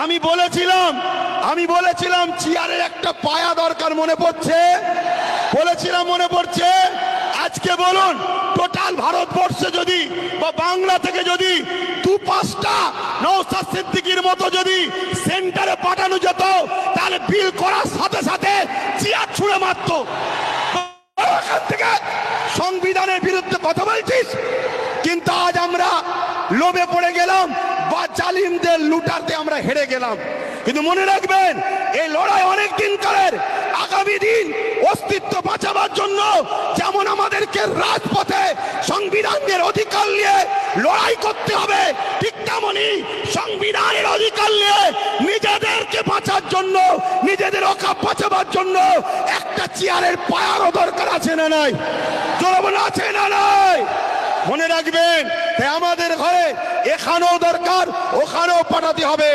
আমি বলেছিলাম চেয়ারের একটা পায়া দরকার, মনে পড়ছে? বলেছিলাম, মনে পড়ছে? আজকে বলুন, টোটাল ভারতবর্ষে যদি বা বাংলা থেকে যদি 2-5টা নওশাদ সিদ্দিকীর মতো যদি সেন্টারে পাঠানো যেত, তাহলে বিল করার সাথে সাথে চেয়ার ছুঁড়ে মারত। এখান থেকে সংবিধানের বিরুদ্ধে কথা বলছিস, কিন্তু আজ আমরা লোভে পড়ে গেলাম বা জালিমদের লুটাতে আমরা হেরে গেলাম। কিন্তু মনে রাখবেন, এই লড়াই অনেক দিন কালের। আগামী দিন অস্তিত্ব বাঁচাবার জন্য যেমন আমাদেরকে রাজপথে সংবিধানের অধিকার নিয়ে লড়াই করতে হবে, ঠিক তেমনি সংবিধানের অধিকার নিয়ে নিজেদেরকে বাঁচার জন্য, নিজেদের অকাপ বাঁচাবার জন্য একটা চেয়ারের পায়ারও দরকার আছে না নাই? জনগণ আছে না নাই? মনে রাখবেন, আমাদের ঘরে এখানেও দরকার, ওখানেও পাঠাতে হবে।